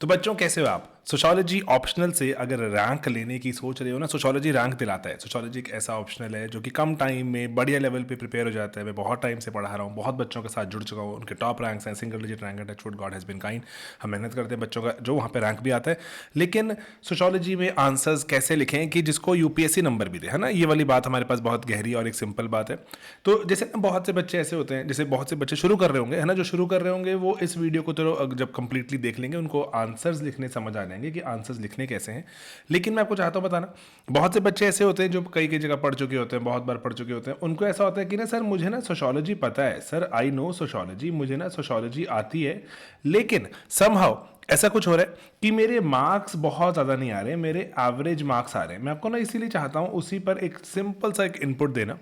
तो बच्चों कैसे हो आप? सोशियोलॉजी ऑप्शनल से अगर रैंक लेने की सोच रहे हो ना, सोशियोलॉजी रैंक दिलाता है। सोशियोलॉजी एक ऐसा ऑप्शनल है जो कि कम टाइम में बढ़िया लेवल पे प्रिपेयर हो जाता है। मैं बहुत टाइम से पढ़ा रहा हूँ, बहुत बच्चों के साथ जुड़ चुका हूँ, उनके टॉप रैंक्स हैं, सिंगल डिजिट रैंक है, touchwood God has been kind. हम मेहनत करते हैं बच्चों का जो वहाँ पे रैंक भी आता है। लेकिन सोशियोलॉजी में आंसर्स कैसे लिखें कि जिसको यूपीएससी नंबर भी दे, है ना, ये वाली बात हमारे पास बहुत गहरी और एक सिंपल बात है। तो जैसे ना बहुत से बच्चे ऐसे होते हैं, जैसे बहुत से बच्चे शुरू कर रहे होंगे, है ना, जो शुरू कर रहे होंगे वो इस वीडियो को तो जब कंप्लीटली देख लेंगे उनको आंसर्स लिखने समझ आ जाएंगे कि आंसर्स लिखने कैसे हैं। लेकिन मैं आपको चाहता हूँ बताना, बहुत से बच्चे ऐसे होते हैं जो कई कई जगह पढ़ चुके होते हैं, बहुत बार पढ़ चुके होते हैं। उनको ऐसा होता है कि ना सर मुझे ना सोशियोलॉजी पता है, सर आई नो सोशियोलॉजी, मुझे ना सोशियोलॉजी आती है, लेकिन समहाउ ऐसा कुछ हो रहा है कि मेरे मार्क्स बहुत ज़्यादा नहीं आ रहे, मेरे एवरेज मार्क्स आ रहे हैं। मैं आपको ना इसीलिए चाहता हूँ उसी पर एक सिंपल सा एक इनपुट देना।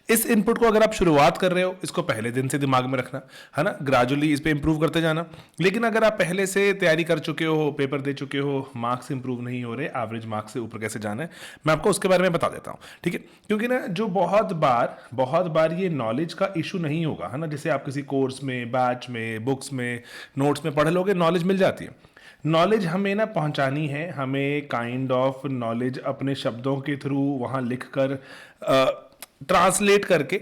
इस इनपुट को अगर आप शुरुआत कर रहे हो, इसको पहले दिन से दिमाग में रखना, है ना, ग्रेजुअली इस पे इंप्रूव करते जाना। लेकिन अगर आप पहले से तैयारी कर चुके हो, पेपर दे चुके हो, मार्क्स इंप्रूव नहीं हो रहे, एवरेज मार्क्स से ऊपर कैसे जाना है, मैं आपको उसके बारे में बता देता हूँ, ठीक है। क्योंकि ना जो बहुत बार ये नॉलेज का इशू नहीं होगा, है ना, जैसे आप किसी कोर्स में, बैच में, बुक्स में, नोट्स में पढ़ लोगे, नॉलेज मिल जाती है। नॉलेज हमें ना पहुंचानी है, हमें काइंड ऑफ नॉलेज अपने शब्दों के थ्रू वहां लिख कर ट्रांसलेट करके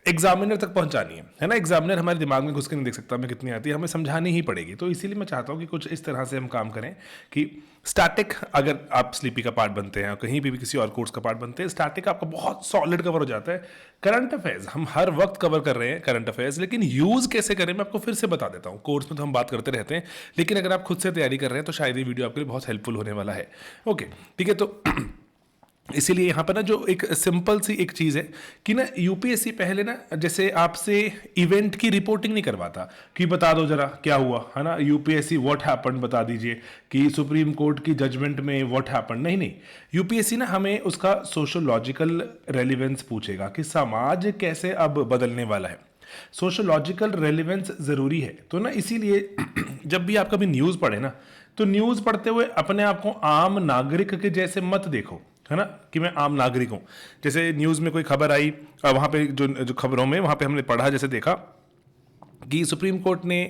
एग्जामिनर तक पहुंचानी है ना। एग्जामिनर हमारे दिमाग में घुस के नहीं देख सकता हमें कितनी आती है, हमें समझानी ही पड़ेगी। तो इसीलिए मैं चाहता हूं कि कुछ इस तरह से हम काम करें कि स्टैटिक, अगर आप स्लीपी का पार्ट बनते हैं, कहीं भी किसी और कोर्स का पार्ट बनते हैं, स्टैटिक आपका बहुत सॉलिड कवर हो जाता है। करंट अफेयर्स हम हर वक्त कवर कर रहे हैं, करंट अफेयर्स, लेकिन यूज कैसे करें मैं आपको फिर से बता देता हूं। कोर्स में तो हम बात करते रहते हैं, लेकिन अगर आप खुद से तैयारी कर रहे हैं तो शायद ये वीडियो आपके लिए बहुत हेल्पफुल होने वाला है। ओके, ठीक है। तो इसीलिए यहाँ पर ना जो एक सिंपल सी एक चीज़ है कि ना यूपीएससी पहले ना जैसे आपसे इवेंट की रिपोर्टिंग नहीं करवाता कि बता दो जरा क्या हुआ, है ना, यूपीएससी व्हाट हैपेंड बता दीजिए कि सुप्रीम कोर्ट की जजमेंट में व्हाट हैपेंड। नहीं नहीं, यूपीएससी ना हमें उसका सोशोलॉजिकल रेलिवेंस पूछेगा कि समाज कैसे अब बदलने वाला है। सोशोलॉजिकल रेलिवेंस ज़रूरी है। तो ना इसीलिए जब भी आप कभी न्यूज़ पढ़े ना, तो न्यूज़ पढ़ते हुए अपने आप को आम नागरिक के जैसे मत देखो, है ना, कि मैं आम नागरिक हूं। जैसे न्यूज़ में कोई खबर आई, वहां पे जो खबरों में वहां पे हमने पढ़ा, जैसे देखा कि सुप्रीम कोर्ट ने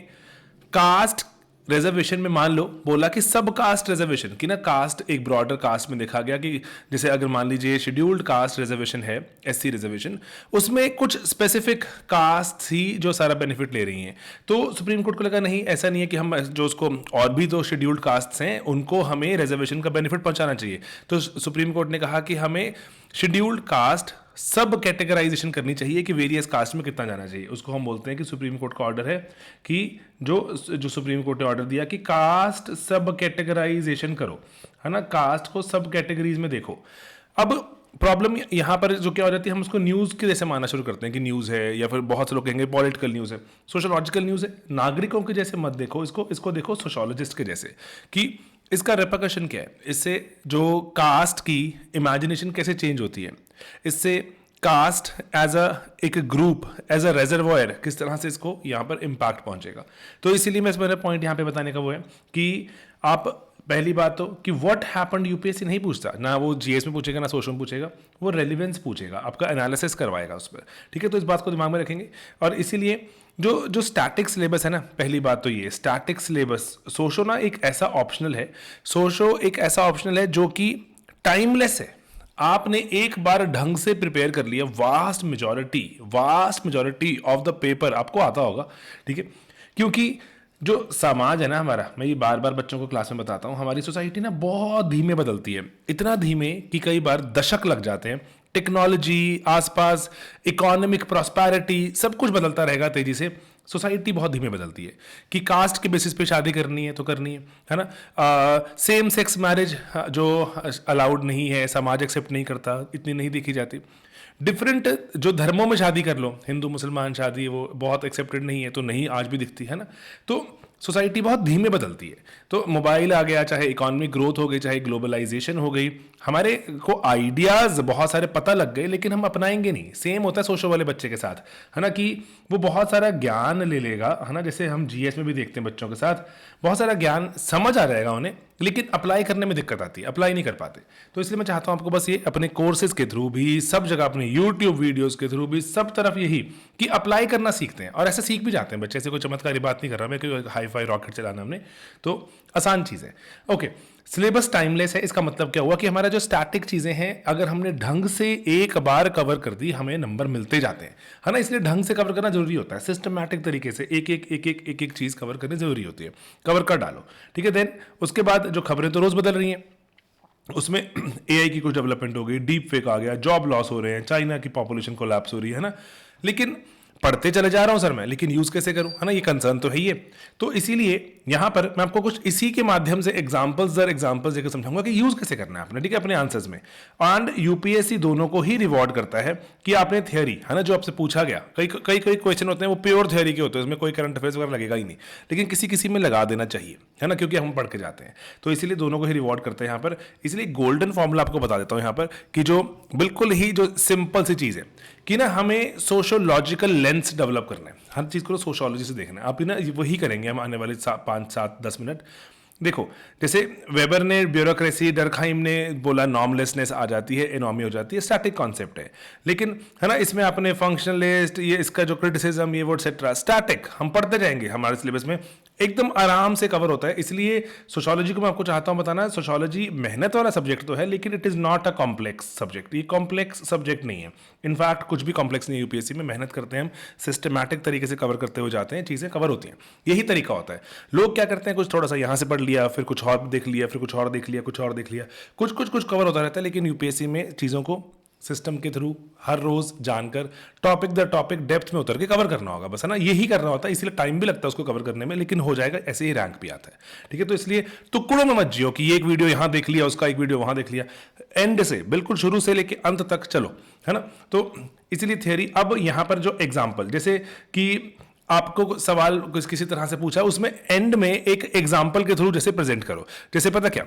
कास्ट रिजर्वेशन में मान लो बोला कि सब कास्ट रिजर्वेशन की ना, कास्ट एक ब्रॉडर कास्ट में देखा गया कि जैसे अगर मान लीजिए शेड्यूल्ड कास्ट रिजर्वेशन है, एससी रिजर्वेशन, उसमें कुछ स्पेसिफिक कास्ट ही जो सारा बेनिफिट ले रही हैं। तो सुप्रीम कोर्ट को लगा नहीं, ऐसा नहीं है कि हम जो उसको और भी तो शेड्यूल्ड कास्ट हैं उनको हमें रिजर्वेशन का बेनिफिट पहुंचाना चाहिए। तो सुप्रीम कोर्ट ने कहा कि हमें शेड्यूल्ड कास्ट सब कैटेगराइजेशन करनी चाहिए कि वेरियस कास्ट में कितना जाना चाहिए। उसको हम बोलते हैं कि सुप्रीम कोर्ट का ऑर्डर है कि जो सुप्रीम कोर्ट ने ऑर्डर दिया कि कास्ट सब कैटेगराइजेशन करो, है ना, कास्ट को सब कैटेगरीज में देखो। अब प्रॉब्लम यहाँ पर जो क्या हो जाती है, हम उसको न्यूज़ के जैसे मानना शुरू करते हैं कि न्यूज़ है, या फिर बहुत से लोग कहेंगे पॉलिटिकल न्यूज़ है, सोशोलॉजिकल न्यूज़ है। नागरिकों के जैसे मत देखो इसको देखो सोशोलॉजिस्ट के जैसे कि इसका रेपरकशन क्या है, इससे जो कास्ट की इमेजिनेशन कैसे चेंज होती है, इससे कास्ट एज अ एक ग्रुप, एज अ रेजर्वॉयर, किस तरह से इसको यहाँ पर इम्पैक्ट पहुंचेगा। तो इसीलिए मैं मेरा पॉइंट यहाँ पे बताने का वो है कि आप पहली बात तो कि व्हाट हैपेंड यूपीएससी नहीं पूछता ना, वो जीएस में पूछेगा ना सोशल में पूछेगा, वो रेलिवेंस पूछेगा, आपका एनालिसिस करवाएगा उस पर, ठीक है। तो इस बात को दिमाग में रखेंगे। और इसीलिए जो स्टैटिक सिलेबस है ना, पहली बात तो ये स्टैटिक सिलेबस, सोशो ना एक ऐसा ऑप्शनल है, सोशो एक ऐसा ऑप्शनल है जो कि टाइमलेस है। आपने एक बार ढंग से प्रिपेयर कर लिया, vast majority of the paper आपको आता होगा, ठीक है। क्योंकि जो समाज है ना हमारा, मैं ये बार बार बच्चों को क्लास में बताता हूँ, हमारी सोसाइटी ना बहुत धीमे बदलती है, इतना धीमे कि कई बार दशक लग जाते हैं। टेक्नोलॉजी, आसपास इकोनॉमिक प्रॉस्पेरिटी, सब कुछ बदलता रहेगा तेजी से। सोसाइटी बहुत धीमे बदलती है कि कास्ट के बेसिस पे शादी करनी है तो करनी है ना, सेम सेक्स मैरिज जो अलाउड नहीं है, समाज एक्सेप्ट नहीं करता, इतनी नहीं देखी जाती। डिफरेंट जो धर्मों में शादी कर लो, हिंदू मुसलमान शादी, वो बहुत एक्सेप्टेड नहीं है, तो नहीं आज भी दिखती है ना। तो सोसाइटी बहुत धीमे बदलती है। तो मोबाइल आ गया, चाहे इकोनॉमिक ग्रोथ हो गई, चाहे ग्लोबलाइजेशन हो गई, हमारे को आइडियाज बहुत सारे पता लग गए, लेकिन हम अपनाएंगे नहीं। सेम होता है सोशल वाले बच्चे के साथ, है ना, कि वो बहुत सारा ज्ञान ले लेगा, है ना, जैसे हम जीएस में भी देखते हैं बच्चों के साथ, बहुत सारा ज्ञान समझ आ जाएगा उन्हें, लेकिन अप्लाई करने में दिक्कत आती है, अप्लाई नहीं कर पाते। तो इसलिए मैं चाहता हूँ आपको बस ये अपने कोर्सेज के थ्रू भी, सब जगह अपने यूट्यूब वीडियोज़ के थ्रू भी, सब तरफ यही कि अप्लाई करना सीखते हैं, और ऐसे सीख भी जाते हैं बच्चे। ऐसे कोई चमत्कारी बात नहीं कर रहा मैं कि हाई फाई रॉकेट चलाना हमने, तो आसान चीज़ है। ओके, सिलेबस टाइमलेस है, इसका मतलब क्या हुआ कि हमारा जो स्टैटिक चीज़ें हैं अगर हमने ढंग से एक बार कवर कर दी हमें नंबर मिलते जाते हैं, है ना। इसलिए ढंग से कवर करना जरूरी होता है, सिस्टमैटिक तरीके से एक एक चीज़ कवर करनी जरूरी होती है। कवर कर डालो, ठीक है। देन उसके बाद जो खबरें तो रोज़ बदल रही हैं, उसमें एआई की कुछ डेवलपमेंट हो गई, डीप फेक आ गया, जॉब लॉस हो रहे हैं, चाइना की पॉपुलेशन कोलैप्स हो रही है ना। लेकिन पढ़ते चले जा रहा हूं सर मैं, लेकिन यूज कैसे करूं, है ना, ये कंसर्न तो है ही है। तो इसीलिए यहां पर मैं आपको कुछ इसी के माध्यम से एग्जांपल्स देकर समझाऊंगा कि यूज कैसे करना है आपने, ठीक है, अपने आंसर्स में। एंड यूपीएससी दोनों को ही रिवॉर्ड करता है कि आपने थियरी, है ना, जो आपसे पूछा गया, कई कई कई क्वेश्चन होते हैं वो प्योर थियरी के होते हैं, उसमें कोई करंट अफेयर्स वगैरह लगेगा ही नहीं, लेकिन किसी किसी में लगा देना चाहिए, है ना, क्योंकि हम पढ़ के जाते हैं। तो इसीलिए दोनों को ही रिवॉर्ड करते हैं यहाँ पर। इसलिए गोल्डन फॉर्मूला आपको बता देता हूँ यहाँ पर कि जो बिल्कुल ही जो सिंपल सी चीज़ है कि ना हमें सोशोलॉजिकल लेंस डेवलप करना है, हर चीज़ को सोशोलॉजी से देखना है। आप ना वही करेंगे हम आने वाले 5, 7, 10 मिनट। देखो, जैसे वेबर ने ब्यूरोक्रेसी, डरखाइम ने बोला नॉर्मलेसनेस आ जाती है, एनॉमी हो जाती है, स्टैटिक कॉन्सेप्ट है। लेकिन है ना, इसमें आपने फंक्शनलिस्ट, ये इसका जो क्रिटिसिज्म, ये वो एक्सेट्रा, स्टैटिक हम पढ़ते जाएंगे, हमारे सिलेबस में एकदम आराम से कवर होता है। इसलिए सोशोलॉजी को मैं आपको चाहता हूं बताना, सोशोलॉजी मेहनत वाला सब्जेक्ट तो है, लेकिन it is not a complex subject. ये कॉम्प्लेक्स सब्जेक्ट नहीं है, इनफैक्ट कुछ भी कॉम्प्लेक्स नहीं है। यूपीएससी में मेहनत करते हैं हम, सिस्टमैटिक तरीके से कवर करते हुए जाते हैं, चीज़ें कवर होती हैं, यही तरीका होता है। लोग क्या करते हैं, कुछ थोड़ा सा यहाँ से पढ़ लिया, फिर कुछ और देख लिया, फिर कुछ और देख लिया, कुछ और देख लिया, कुछ कवर होता रहता है। लेकिन यूपीएससी में चीज़ों को सिस्टम के थ्रू हर रोज जानकर टॉपिक दर टॉपिक डेप्थ में उतर के कवर करना होगा, बस, है ना, यही करना होता है। इसलिए टाइम भी लगता है उसको कवर करने में, लेकिन हो जाएगा, ऐसे ही रैंक भी आता है, ठीक है। तो इसलिए टुकड़ों में मत जियो कि ये एक वीडियो यहां देख लिया, उसका एक वीडियो वहां देख लिया, एंड से बिल्कुल शुरू से लेके अंत तक चलो, है ना। तो इसलिए थियरी। अब यहां पर जो एग्जाम्पल, जैसे कि आपको सवाल किसी तरह से पूछा, उसमें एंड में एक एग्जाम्पल के थ्रू जैसे प्रेजेंट करो। जैसे पता क्या,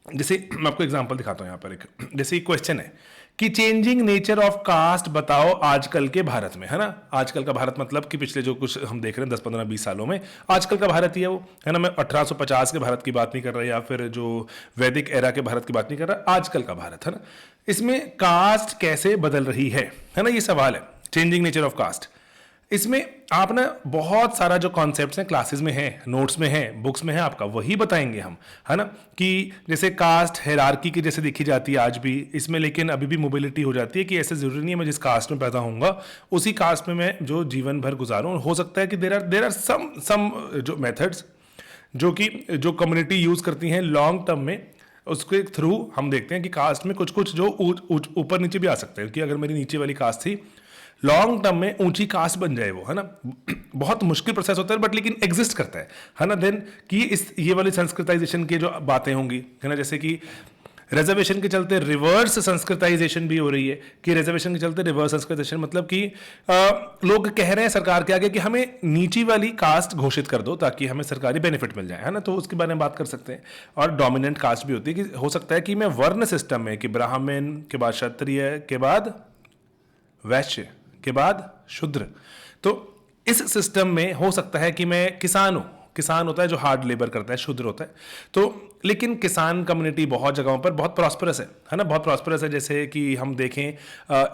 जैसे मैं आपको एग्जांपल दिखाता हूं यहां पर, एक जैसे क्वेश्चन है कि चेंजिंग नेचर ऑफ कास्ट बताओ आजकल के भारत में, है ना। आजकल का भारत मतलब कि पिछले जो कुछ हम देख रहे हैं 10, 15, 20 सालों में, आजकल का भारत ही है वो, है ना। मैं 1850 के भारत की बात नहीं कर रहा, या फिर जो वैदिक एरा के भारत की बात नहीं कर रहा, आजकल का भारत, है ना। इसमें कास्ट कैसे बदल रही है ना, ये सवाल है, चेंजिंग नेचर ऑफ कास्ट। इसमें आप ना बहुत सारा जो कॉन्सेप्ट्स हैं क्लासेस में है, नोट्स में है, बुक्स में है, आपका वही बताएंगे हम, है ना। कि जैसे कास्ट हायरार्की की जैसे देखी जाती है आज भी इसमें, लेकिन अभी भी मोबिलिटी हो जाती है कि ऐसे जरूरी नहीं है मैं जिस कास्ट में पैदा होऊंगा उसी कास्ट में मैं जो जीवन भर गुजारूं। हो सकता है कि देर आर सम जो मेथड्स जो कि जो कम्युनिटी यूज करती हैं लॉन्ग टर्म में, उसके थ्रू हम देखते हैं कि कास्ट में कुछ कुछ जो ऊपर नीचे भी आ सकते हैं, कि अगर मेरी नीचे वाली कास्ट थी, लॉन्ग टर्म में ऊंची कास्ट बन जाए वो, है ना। बहुत मुश्किल प्रोसेस होता है, बट लेकिन एग्जिस्ट करता है ना। देन कि ये वाली संस्कृताइजेशन की जो बातें होंगी, है ना, जैसे कि रिजर्वेशन के चलते रिवर्स संस्कृताइजेशन भी हो रही है, कि रिजर्वेशन के चलते रिवर्स संस्कृताइजेशन मतलब कि लोग कह रहे हैं सरकार के आगे कि हमें नीची वाली कास्ट घोषित कर दो ताकि हमें सरकारी बेनिफिट मिल जाए, है ना। तो उसके बारे में बात कर सकते हैं। और डोमिनेंट कास्ट भी होती है कि हो सकता है कि मैं वर्ण सिस्टम में, कि ब्राह्मण के बाद क्षत्रिय के बाद वैश्य के बाद शूद्र, तो इस सिस्टम में हो सकता है कि मैं किसान हूं, किसान होता है जो हार्ड लेबर करता है, शूद्र होता है। तो लेकिन किसान कम्युनिटी बहुत जगहों पर बहुत प्रॉस्परस है ना, बहुत प्रॉस्परस है। जैसे कि हम देखें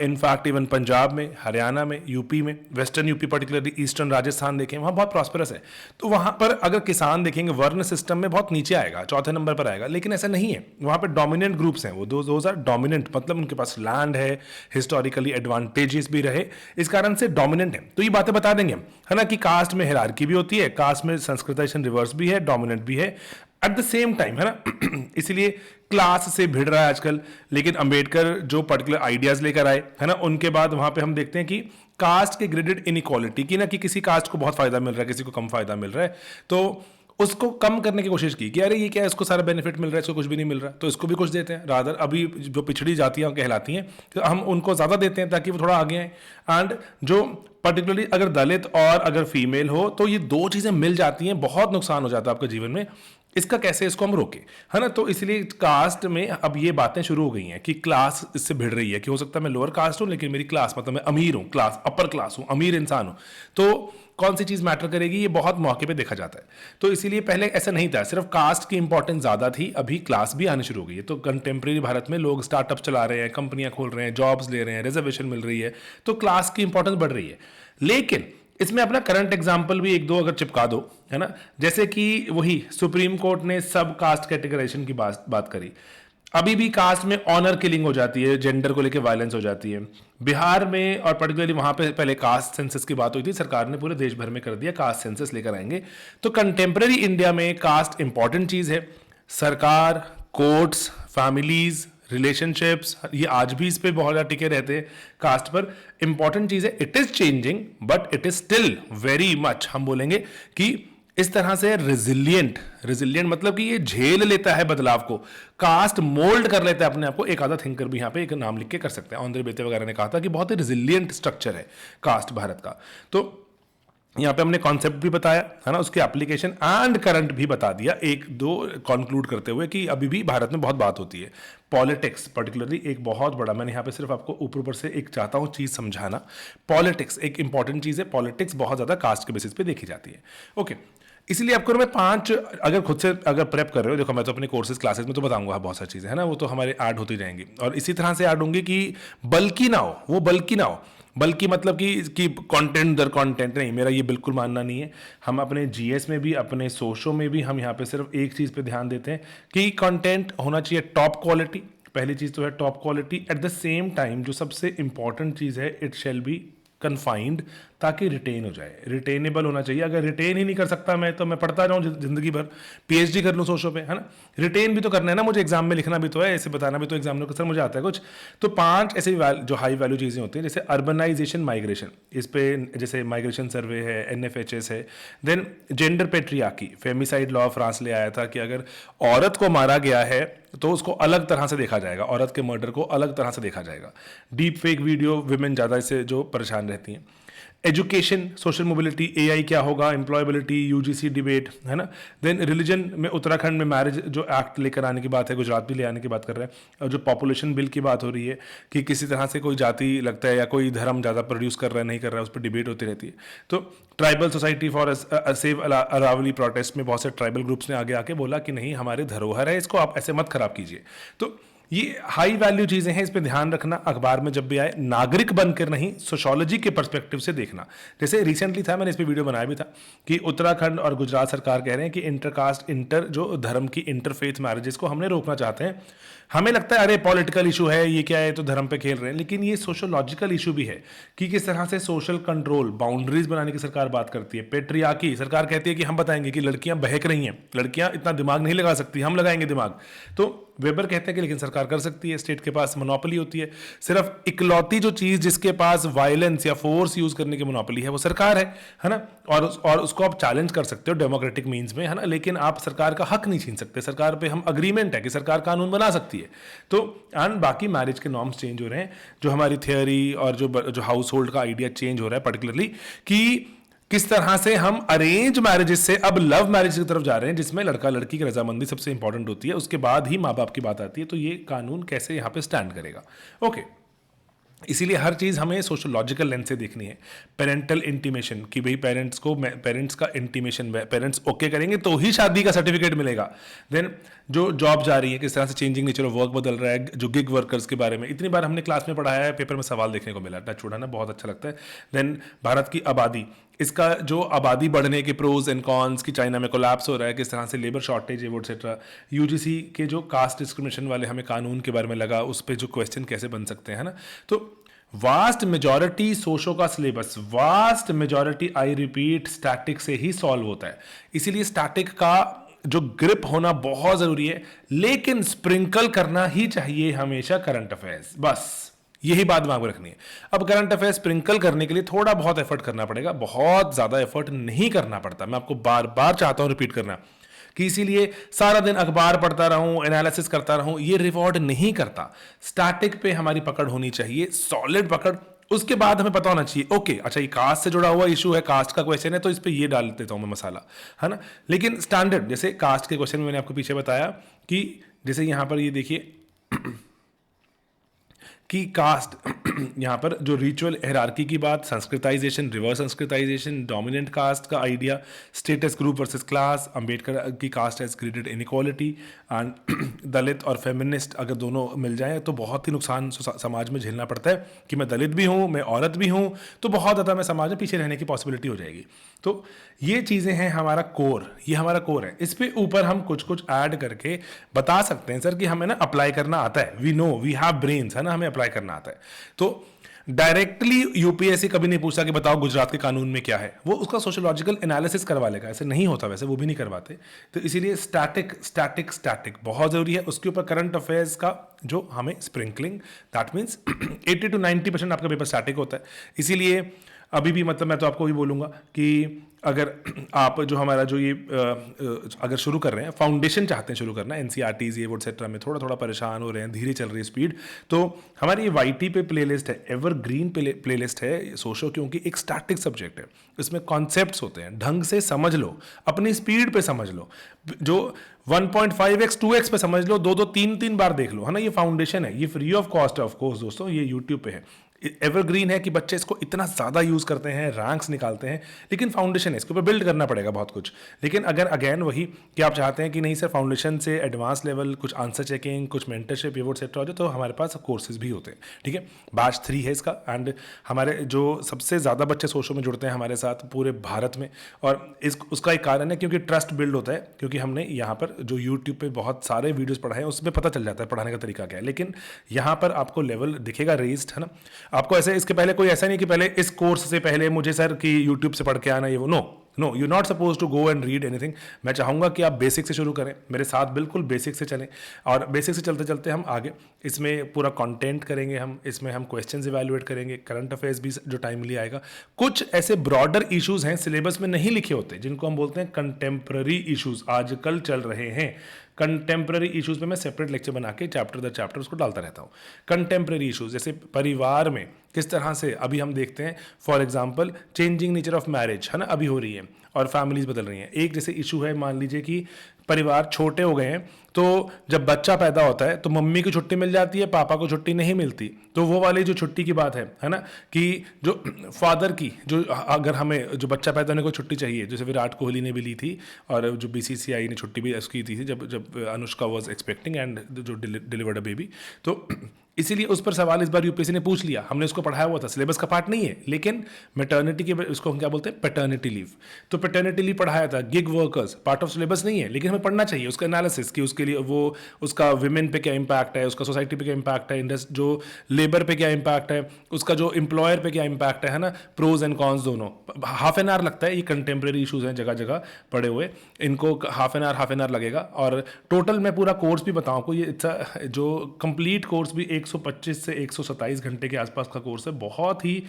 इनफैक्ट इवन पंजाब में, हरियाणा में, यूपी में, western UP particularly, eastern Rajasthan देखें, वहाँ बहुत प्रॉस्परस है। तो वहाँ पर अगर किसान देखेंगे वर्ण सिस्टम में बहुत नीचे आएगा, चौथे नंबर पर आएगा। लेकिन ऐसा नहीं है, वहाँ पर डोमिनेंट ग्रुप्स हैं, वो दोज आर डोमिनेंट, मतलब उनके पास लैंड है, हिस्टोरिकली एडवांटेजेस भी रहे, इस कारण से डोमिनेंट है। तो ये बातें बता देंगे हम, है ना, कि कास्ट में हायरार्की भी होती है, कास्ट में संस्कृताइजेशन रिवर्स भी है, डोमिनेंट भी है एट द सेम टाइम, है ना। इसलिए क्लास से भिड़ रहा है आजकल। लेकिन अंबेडकर जो पर्टिकुलर आइडियाज लेकर आए, है ना, उनके बाद वहां पे हम देखते हैं कि कास्ट के ग्रेडेड इनइक्वालिटी की, ना, कि किसी कास्ट को बहुत फायदा मिल रहा है, किसी को कम फायदा मिल रहा है, तो उसको कम करने की कोशिश की कि अरे ये क्या है, इसको सारा बेनिफिट मिल रहा है, इसको कुछ भी नहीं मिल रहा, तो इसको भी कुछ देते हैं। रादर अभी जो पिछड़ी जातियां कहलाती हैं तो हम उनको ज्यादा देते हैं ताकि वो थोड़ा आगे आए। एंड जो पर्टिकुलरली अगर दलित और अगर फीमेल हो तो ये दो चीजें मिल जाती हैं, बहुत नुकसान हो जाता है आपके जीवन में। इसका कैसे इसको हम रोके, है ना। तो इसलिए कास्ट में अब ये बातें शुरू हो गई हैं कि क्लास इससे भिड़ रही है, कि हो सकता है मैं लोअर कास्ट हूं लेकिन मेरी क्लास मतलब मैं अमीर हूं, क्लास अपर क्लास हूं, अमीर इंसान हूं। तो कौन सी चीज़ मैटर करेगी, ये बहुत मौके पे देखा जाता है। तो इसीलिए पहले ऐसा नहीं था, सिर्फ कास्ट की इंपॉर्टेंस ज़्यादा थी, अभी क्लास भी आनी शुरू हो गई है। तो कंटेम्प्रेरी भारत में लोग स्टार्टअप चला रहे हैं, कंपनियां खोल रहे हैं, जॉब्स ले रहे हैं, रिजर्वेशन मिल रही है, तो क्लास की इंपॉर्टेंस बढ़ रही है। लेकिन इसमें अपना करंट एग्जाम्पल भी एक दो अगर चिपका दो, है ना, जैसे कि वही सुप्रीम कोर्ट ने सब कास्ट कैटेगराइजेशन की बात करी। अभी भी कास्ट में ऑनर किलिंग हो जाती है, जेंडर को लेकर वायलेंस हो जाती है। बिहार में और पर्टिकुलरली वहां पे पहले कास्ट सेंसस की बात हुई थी, सरकार ने पूरे देश भर में कर दिया कास्ट सेंसस लेकर आएंगे। तो कंटेम्प्रेरी इंडिया में कास्ट इंपॉर्टेंट चीज है। सरकार, कोर्ट्स, फैमिलीज, रिलेशनशिप्स, ये आज भी इस पे बहुत ज़्यादा टिके रहते हैं कास्ट पर। इंपॉर्टेंट चीज़ है, it is changing but it is still very much, हम बोलेंगे कि इस तरह से रिजिलियंट मतलब कि ये झेल लेता है बदलाव को, कास्ट मोल्ड कर लेता है अपने आप को। एक आधा थिंकर भी यहाँ पे एक नाम लिख के कर सकते हैं, ऑन्द्रे बेते वगैरह ने कहा था कि बहुत ही रिजिलियंट स्ट्रक्चर है कास्ट भारत का। तो यहाँ पे हमने कॉन्सेप्ट भी बताया, है ना, उसकी एप्लीकेशन एंड करंट भी बता दिया, एक दो कंक्लूड करते हुए कि अभी भी भारत में बहुत बात होती है। पॉलिटिक्स पर्टिकुलरली एक बहुत बड़ा, मैंने यहाँ पे सिर्फ आपको ऊपर ऊपर से एक चाहता हूँ चीज़ समझाना। पॉलिटिक्स एक इंपॉर्टेंट चीज़ है, पॉलिटिक्स बहुत ज़्यादा कास्ट के बेसिस पे देखी जाती है। ओके, इसलिए आपको मैं 5, अगर खुद से अगर प्रेप कर रहे हो, देखो मैं तो अपने कोर्सेज क्लासेस में तो बताऊंगा बहुत सारी चीज़ें, है ना, वो तो हमारे ऐड होती जाएंगी और इसी तरह से ऐड होंगी कि बल्कि ना हो, वो बल्कि ना हो, बल्कि मतलब कि कंटेंट दर कंटेंट नहीं, मेरा ये बिल्कुल मानना नहीं है। हम अपने जीएस में भी, अपने सोशो में भी हम यहाँ पे सिर्फ एक चीज़ पे ध्यान देते हैं कि कंटेंट होना चाहिए टॉप क्वालिटी। पहली चीज़ तो है top quality, at the same time जो सबसे इंपॉर्टेंट चीज़ है, इट शैल बी कन्फाइंड, ताकि रिटेन हो जाए, रिटेनेबल होना चाहिए। अगर रिटेन ही नहीं कर सकता मैं, तो मैं पढ़ता रहूँ जिंदगी भर, पीएचडी कर लूँ सोशो पे, है ना। रिटेन भी तो करना है ना मुझे, एग्जाम में लिखना भी तो है, ऐसे बताना भी तो एग्जाम में, सर मुझे आता है कुछ। तो 5 ऐसे जो हाई वैल्यू चीज़ें होती हैं, जैसे अर्बनाइजेशन माइग्रेशन, इस पे जैसे माइग्रेशन सर्वे है, एनएफएचएस है। Then gender patriarchy, femicide law France ले आया था कि अगर औरत को मारा गया है तो उसको अलग तरह से देखा जाएगा, औरत के मर्डर को अलग तरह से देखा जाएगा। डीप फेक वीडियो, विमेन ज़्यादा इससे जो परेशान रहती हैं। एजुकेशन, सोशल मोबिलिटी, एआई क्या होगा, एम्प्लॉयबिलिटी, यूजीसी डिबेट, है ना। देन रिलीजन में उत्तराखंड में मैरिज जो एक्ट लेकर आने की बात है, गुजरात भी ले आने की बात कर रहे हैं। और जो पॉपुलेशन बिल की बात हो रही है कि किसी तरह से कोई जाति लगता है या कोई धर्म ज़्यादा प्रोड्यूस कर रहा है नहीं कर रहा है, उस पर डिबेट होती रहती है। तो tribal society for save Aravalli protest में बहुत से ट्राइबल ग्रुप्स ने आगे आके बोला कि नहीं, हमारे धरोहर है, इसको आप ऐसे मत खराब कीजिए। तो ये हाई वैल्यू चीजें हैं, इस पे ध्यान रखना। अखबार में जब भी आए, नागरिक बनकर नहीं, सोशोलॉजी के पर्सपेक्टिव से देखना। जैसे रिसेंटली था, मैंने इस पे वीडियो बनाया भी था कि उत्तराखंड और गुजरात सरकार कह रहे हैं कि इंटरकास्ट, जो धर्म की इंटरफेथ मैरिजेस को हमने रोकना चाहते हैं। हमें लगता है अरे पॉलिटिकल इशू है, ये क्या है, तो धर्म पे खेल रहे हैं, लेकिन ये सोशोलॉजिकल इशू भी है कि किस तरह से सोशल कंट्रोल, बाउंड्रीज बनाने की सरकार बात करती है। पेट्रियार्की, सरकार कहती है कि हम बताएंगे कि लड़कियां बहक रही हैं, लड़कियां इतना दिमाग नहीं लगा सकती, हम लगाएंगे दिमाग। तो वेबर कहते हैं कि लेकिन सरकार कर सकती है, स्टेट के पास मोनोपोली होती है। सिर्फ इकलौती जो चीज जिसके पास वायलेंस या फोर्स यूज करने की मोनोपोली है वो सरकार है ना। और उसको आप चैलेंज कर सकते हो डेमोक्रेटिक मीन्स में, है ना, लेकिन आप सरकार का हक नहीं छीन सकते। सरकार पे हम अग्रीमेंट है कि सरकार कानून बना सकती है। तो एंड बाकी मैरिज के नॉर्म्स चेंज हो रहे हैं, जो हमारी थियोरी और जो हाउस होल्ड का आइडिया चेंज हो रहा है, पर्टिकुलरली कि किस तरह से हम अरेंज मैरिजेस से अब लव मैरिज की तरफ जा रहे हैं, जिसमें लड़का लड़की की रजामंदी सबसे इंपॉर्टेंट होती है, उसके बाद ही माँ बाप की बात आती है। तो ये कानून कैसे यहाँ पे स्टैंड करेगा, ओके। इसीलिए हर चीज़ हमें सोशोलॉजिकल लेंस से देखनी है। पेरेंटल इंटीमेशन कि भाई पेरेंट्स का इंटीमेशन, पेरेंट्स ओके करेंगे तो ही शादी का सर्टिफिकेट मिलेगा। देन जो जॉब जा रही है, किस तरह से चेंजिंग नेचर ऑफ वर्क बदल रहा है, जो गिग वर्कर्स के बारे में इतनी बार हमने क्लास में पढ़ाया है, पेपर में सवाल देखने को मिला, टच उड़ाना बहुत अच्छा लगता है। देन भारत की आबादी, इसका जो आबादी बढ़ने के प्रोज एंड कॉन्स, की चाइना में कोलैप्स हो रहा है, किस तरह से लेबर शॉर्टेज है, वो एटसेट्रा। यूजीसी के जो कास्ट डिस्क्रिमिनेशन वाले हमें कानून के बारे में लगा, उस पर जो क्वेश्चन कैसे बन सकते हैं, है ना। तो वास्ट मेजॉरिटी सोशो का syllabus, vast majority, I repeat, static से ही सॉल्व होता है। इसीलिए स्टैटिक का जो ग्रिप होना बहुत जरूरी है, लेकिन स्प्रिंकल करना ही चाहिए हमेशा करंट अफेयर्स, बस यही बात दिमाग में रखनी है। अब करंट अफेयर्स स्प्रिंकल करने के लिए थोड़ा बहुत एफर्ट करना पड़ेगा, बहुत ज्यादा एफर्ट नहीं करना पड़ता। मैं आपको बार बार चाहता हूं रिपीट करना कि इसीलिए सारा दिन अखबार पढ़ता रहूं, एनालिसिस करता रहूं, ये रिवॉर्ड नहीं करता। स्टैटिक पे हमारी पकड़ होनी चाहिए, सॉलिड पकड़। उसके बाद हमें पता होना चाहिए ओके अच्छा ये कास्ट से जुड़ा हुआ इशू है, कास्ट का क्वेश्चन है, तो इस पे ये डाल देता हूं मैं मसाला, है ना। लेकिन स्टैंडर्ड, जैसे कास्ट के क्वेश्चन में मैंने आपको पीछे बताया कि जैसे यहां पर ये देखिए कि कास्ट यहाँ पर जो रिचुअल हायरार्की की बात, Sanskritization, reverse Sanskritization, dominant caste का idea, status group versus class, Ambedkar की caste as graded inequality and Dalit और फेमिनिस्ट अगर दोनों मिल जाएं तो बहुत ही नुकसान समाज में झेलना पड़ता है कि मैं दलित भी हूँ, मैं औरत भी हूँ, तो बहुत ज़्यादा मैं समाज में पीछे रहने की पॉसिबिलिटी हो जाएगी। तो ये चीज़ें हैं हमारा कोर, ये हमारा कोर है। इस पे ऊपर हम कुछ कुछ ऐड करके बता सकते हैं सर कि हमें ना अप्लाई करना आता है, we know, we have brains, है ना, हमें अप्लाई करना आता है। तो डायरेक्टली यूपीएससी कभी नहीं पूछता कि बताओ गुजरात के कानून में क्या है, वो उसका सोशोलॉजिकल एनालिसिस करवा लेगा, ऐसे नहीं होता, वैसे वो भी नहीं करवाते। तो इसीलिए स्टैटिक स्टैटिक स्टैटिक बहुत ज़रूरी है। उसके ऊपर करंट अफेयर्स का जो हमें स्प्रिंकलिंग, दैट मीन्स 80 to 90% आपका पेपर स्टैटिक होता है। इसीलिए अभी भी मतलब मैं तो आपको भी बोलूँगा कि अगर आप जो हमारा जो ये अगर शुरू कर रहे हैं, फाउंडेशन चाहते हैं शुरू करना, एनसीईआरटीज़ ये वो एक्सेट्रा में थोड़ा थोड़ा परेशान हो रहे हैं, धीरे चल रही है स्पीड, तो हमारी ये वाईटी पे प्लेलिस्ट है, एवरग्रीन प्लेलिस्ट है सोशो, क्योंकि एक स्टैटिक सब्जेक्ट है, इसमें कॉन्सेप्ट्स होते हैं, ढंग से समझ लो, अपनी स्पीड पे समझ लो, जो 1.5x 2x पे समझ लो, 2 3 बार देख लो, है ना। ये फाउंडेशन है, ये फ्री ऑफ कॉस्ट है ऑफ कोर्स दोस्तों, ये यूट्यूब पे है। एवरग्रीन है कि बच्चे इसको इतना ज़्यादा यूज़ करते हैं, रैंक्स निकालते हैं, लेकिन फाउंडेशन है, इसके ऊपर बिल्ड करना पड़ेगा बहुत कुछ। लेकिन अगर अगेन वही कि आप चाहते हैं कि नहीं सर फाउंडेशन से एडवांस लेवल, कुछ आंसर चेकिंग, कुछ मेंटरशिप, ये वो सेक्टर हो जाए, तो हमारे पास कोर्सेज भी होते हैं, ठीक है। बैच 3 है इसका, एंड हमारे जो सबसे ज़्यादा बच्चे सोशो में जुड़ते हैं हमारे साथ पूरे भारत में, और उसका एक कारण है क्योंकि ट्रस्ट बिल्ड होता है, क्योंकि हमने यहाँ पर जो यूट्यूब पर बहुत सारे वीडियोज़ पढ़ाए हैं उसमें पता चल जाता है पढ़ाने का तरीका क्या है, लेकिन यहाँ पर आपको लेवल दिखेगा रेस्ड, है ना। आपको ऐसे इसके पहले कोई ऐसा नहीं कि पहले इस कोर्स से पहले मुझे सर कि यूट्यूब से पढ़ के आना, ये वो, no, you not suppose to go and read anything. मैं चाहूँगा कि आप बेसिक से शुरू करें, मेरे साथ बिल्कुल बेसिक से चलें, और बेसिक से चलते चलते हम आगे इसमें पूरा कंटेंट करेंगे, हम इसमें हम क्वेश्चंस इवैल्यूएट करेंगे, करंट अफेयर्स भी जो टाइमली आएगा। कुछ ऐसे ब्रॉडर इश्यूज़ हैं सिलेबस में नहीं लिखे होते, जिनको हम बोलते हैं कंटेम्प्रेरी इश्यूज़, आजकल चल रहे हैं। कंटेम्प्रेरी इश्यूज़ पे मैं सेपरेट लेक्चर बना के चैप्टर दर चैप्टर उसको डालता रहता हूँ। कंटेम्प्रेरी इश्यूज़ जैसे परिवार में किस तरह से अभी हम देखते हैं, for example changing nature of marriage, है ना, अभी हो रही है और फैमिलीज बदल रही हैं। एक जैसे इशू है, मान लीजिए कि परिवार छोटे हो गए हैं, तो जब बच्चा पैदा होता है तो मम्मी को छुट्टी मिल जाती है, पापा को छुट्टी नहीं मिलती, तो वो वाली जो छुट्टी की बात है ना, कि जो फादर की जो अगर हमें जो बच्चा पैदा होने को छुट्टी चाहिए, जैसे विराट कोहली ने भी ली थी, और जो बीसीसीआई ने छुट्टी भी उसकी दी थी जब अनुष्का वाज एक्सपेक्टिंग एंड जो डिलीवर्ड अ बेबी, तो इसीलिए उस पर सवाल इस बार यूपीएससी ने पूछ लिया। हमने उसको पढ़ाया हुआ था, सिलेबस का पार्ट नहीं है, लेकिन मैटर्निटी के उसको हम क्या बोलते हैं, पैटर्निटी लीव, तो पैटर्निटी लीव पढ़ाया था। Gig workers part of syllabus नहीं है, लेकिन हमें पढ़ना चाहिए उसका एनालिसिस, कि उसके लिए वो उसका विमेन पे क्या इंपैक्ट है, उसका सोसाइटी पे क्या इंपैक्ट है, जो लेबर पे क्या इंपैक्ट है, उसका जो एम्प्लॉयर पे क्या इंपैक्ट है ना, प्रोज एंड कॉन्स दोनों। हाफ एन आवर लगता है, ये कंटेम्प्रेरी इशूज़ हैं जगह जगह पड़े हुए, इनको हाफ एन आवर लगेगा। और टोटल मैं पूरा कोर्स भी बताऊँ आपको, ये जो कंप्लीट कोर्स भी 125 से 127 घंटे के आसपास का कोर्स है, बहुत ही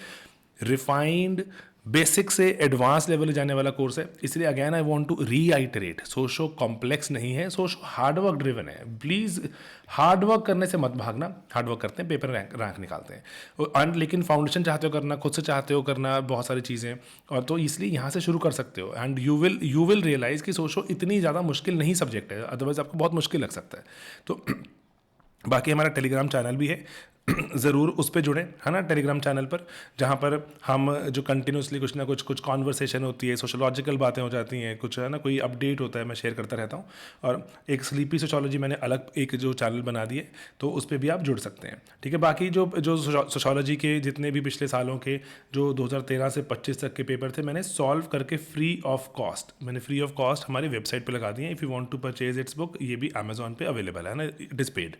रिफाइंड बेसिक से एडवांस लेवल जाने वाला कोर्स है। इसलिए again I want to reiterate, socio complex नहीं है, सोशो हार्डवर्क ड्रिवन है। प्लीज़ हार्डवर्क करने से मत भागना, हार्डवर्क करते हैं पेपर रैंक निकालते हैं, एंड लेकिन फाउंडेशन चाहते हो करना, खुद से चाहते हो करना, बहुत सारी चीज़ें, और तो इसलिए यहाँ से शुरू कर सकते हो, एंड यू विल रियलाइज़ कि सोशो इतनी ज़्यादा मुश्किल नहीं सब्जेक्ट है, अदरवाइज आपको बहुत मुश्किल लग सकता है। तो बाकी हमारा टेलीग्राम चैनल भी है, ज़रूर उस पर जुड़ें, है ना, टेलीग्राम चैनल पर, जहाँ पर हम जो कंटिन्यूसली कुछ ना कुछ कॉन्वर्सेशन होती है, सोशोलॉजिकल बातें हो जाती हैं, कुछ है ना, कोई अपडेट होता है, मैं शेयर करता रहता हूँ। और एक स्लीपी सोशोलॉजी मैंने अलग एक जो चैनल बना दिए, तो उस पर भी आप जुड़ सकते हैं, ठीक है। बाकी जो सोशोलॉजी के जितने भी पिछले सालों के जो 2013 से 25 तक के पेपर थे, मैंने सॉल्व करके फ्री ऑफ कॉस्ट हमारी वेबसाइट पर लगा दिए। If you want to purchase its book, ये भी अमेजोन पे अवेलेबल है ना, इट इज़ पेड,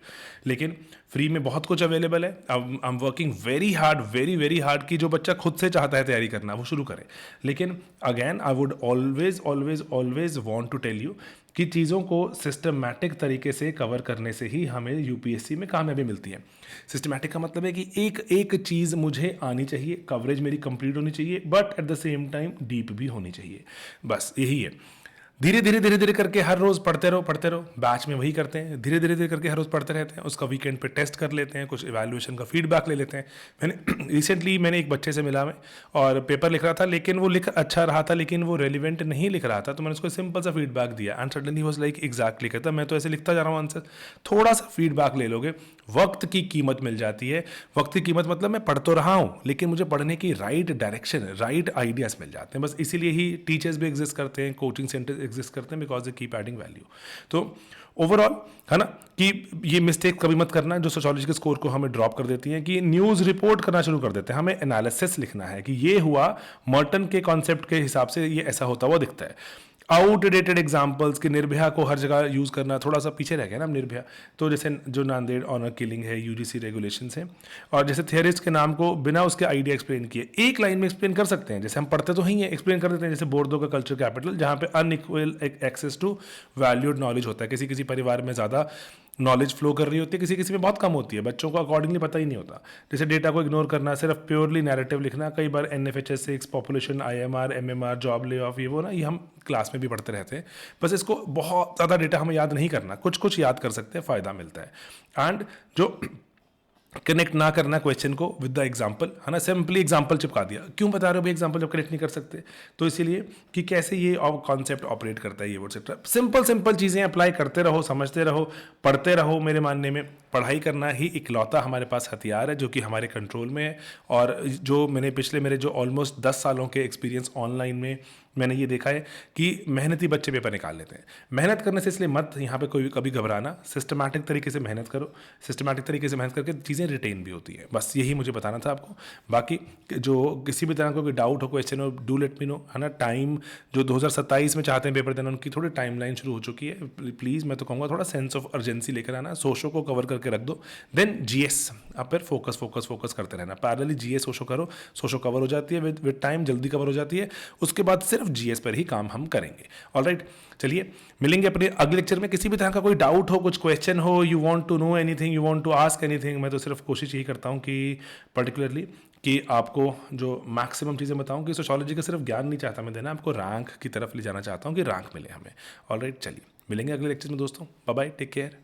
लेकिन फ्री में बहुत कुछ अवेलेबल है। I am working very hard कि जो बच्चा खुद से चाहता है तैयारी करना वो शुरू करे। लेकिन again I would always want to tell you कि चीज़ों को सिस्टमैटिक तरीके से कवर करने से ही हमें यूपीएससी में कामयाबी मिलती है। सिस्टमैटिक का मतलब है कि एक चीज़ मुझे आनी चाहिए, कवरेज मेरी कंप्लीट होनी चाहिए, but at the same time deep भी होनी चाहिए, बस यही है। धीरे धीरे धीरे धीरे करके हर रोज़ पढ़ते रहो, बैच में वही करते हैं, धीरे धीरे धीरे करके हर रोज़ पढ़ते रहते हैं, उसका वीकेंड पे टेस्ट कर लेते हैं, कुछ इवैल्यूएशन का फीडबैक ले लेते हैं। मैंने रिसेंटली एक बच्चे से मिला मैं, और पेपर लिख रहा था, लेकिन वो लिख अच्छा रहा था, लेकिन वो रेलिवेंट नहीं लिख रहा था, तो मैंने उसको सिंपल सा फीडबैक दिया, and suddenly was like exactly, कहता मैं तो ऐसे लिखता जा रहा हूँ आंसर। थोड़ा सा फीडबैक ले लोगे, वक्त की कीमत मिल जाती है। वक्त की कीमत मतलब मैं पढ़ तो रहा हूँ, लेकिन मुझे पढ़ने की राइट डायरेक्शन, राइट आइडियाज़ मिल जाते हैं। बस इसीलिए ही टीचर्स भी एग्जिस्ट करते हैं, कोचिंग सेंटर्स एग्जिस्ट करते हैं, because they keep adding value. तो ओवरऑल है ना, कि ये मिस्टेक कभी मत करना जो सोशियोलॉजी के स्कोर को हमें ड्रॉप कर देती है, कि न्यूज़ रिपोर्ट करना शुरू कर देते हैं। हमें एनालिसिस लिखना है कि ये हुआ, मर्टन के कॉन्सेप्ट के हिसाब से ये ऐसा होता हुआ दिखता है। आउटडेटेड एग्जाम्पल्स कि निर्भया को हर जगह यूज़ करना थोड़ा सा पीछे रह गया ना निर्भया। तो जैसे जो नांदेड़ ऑनर किलिंग है, यूजीसी रेगुलेशंस हैं, और जैसे थियरिस्ट के नाम को बिना उसके आइडिया एक्सप्लेन किए एक लाइन में एक्सप्लेन कर सकते हैं, जैसे हम पढ़ते तो ही हैं, एक्सप्लेन कर देते हैं। जैसे बोर्डो का कल्चर कैपिटल, जहाँ पे unequal access to valued knowledge होता है, किसी किसी परिवार में ज़्यादा नॉलेज फ्लो कर रही होती है, किसी किसी में बहुत कम होती है, बच्चों को अकॉर्डिंगली पता ही नहीं होता। जैसे डेटा को इग्नोर करना, सिर्फ प्योरली नैरेटिव लिखना, कई बार NFHS 6 population, IMR, MMR, job lay off, ये वो ना, ये हम क्लास में भी पढ़ते रहते हैं। बस इसको बहुत ज़्यादा डेटा हमें याद नहीं करना, कुछ कुछ याद कर सकते हैं, फ़ायदा मिलता है। एंड जो कनेक्ट ना करना क्वेश्चन को विद द एग्जाम्पल, है ना, सिंपली एग्जाम्पल चिपका दिया, क्यों बता रहे हो भाई एग्जाम्पल जब कनेक्ट नहीं कर सकते, तो इसीलिए कि कैसे ये कॉन्सेप्ट ऑपरेट करता है, ये वो एक्सेट्रा। सिंपल सिंपल चीज़ें अप्लाई करते रहो, समझते रहो, पढ़ते रहो। मेरे मानने में पढ़ाई करना ही इकलौता हमारे पास हथियार है जो कि हमारे कंट्रोल में है। और जो मेरे जो ऑलमोस्ट 10 सालों के एक्सपीरियंस ऑनलाइन में, मैंने ये देखा है कि मेहनती बच्चे पेपर निकाल लेते हैं। मेहनत करने से इसलिए मत यहाँ पे कोई कभी घबराना, सिस्टमैटिक तरीके से मेहनत करो, सिस्टमैटिक तरीके से मेहनत करके चीज़ें रिटेन भी होती है। बस यही मुझे बताना था आपको। बाकी जो किसी भी तरह का कोई डाउट हो, क्वेश्चन हो, डू लेट मी नो, है ना। टाइम जो 2027 में चाहते हैं पेपर देना, उनकी थोड़ी टाइमलाइन शुरू हो चुकी है। प्लीज़ मैं तो कहूँगा थोड़ा सेंस ऑफ अर्जेंसी लेकर आना, सोशो को कवर करके रख दो, देन GS आप फिर फोकस करते रहना। पैरेलली GS सोशो करो, सोशो कवर हो जाती है विद टाइम, जल्दी कवर हो जाती है। उसके बाद सिर्फ GS पर ही काम हम करेंगे। ऑलराइट, चलिए मिलेंगे अपने अगले लेक्चर में। किसी भी तरह का कोई डाउट हो, कुछ क्वेश्चन हो, you want to know anything, you want to ask anything, मैं तो सिर्फ कोशिश यही करता हूँ कि पर्टिकुलरली कि आपको जो मैक्सिमम चीज़ें बताऊँ, कि सोशियोलॉजी का सिर्फ ज्ञान नहीं चाहता मैं देना, आपको रैंक की तरफ ले जाना चाहता हूँ, कि रैंक मिले हमें। ऑलराइट, चलिए मिलेंगे अगले लेक्चर में दोस्तों। Bye bye, take care.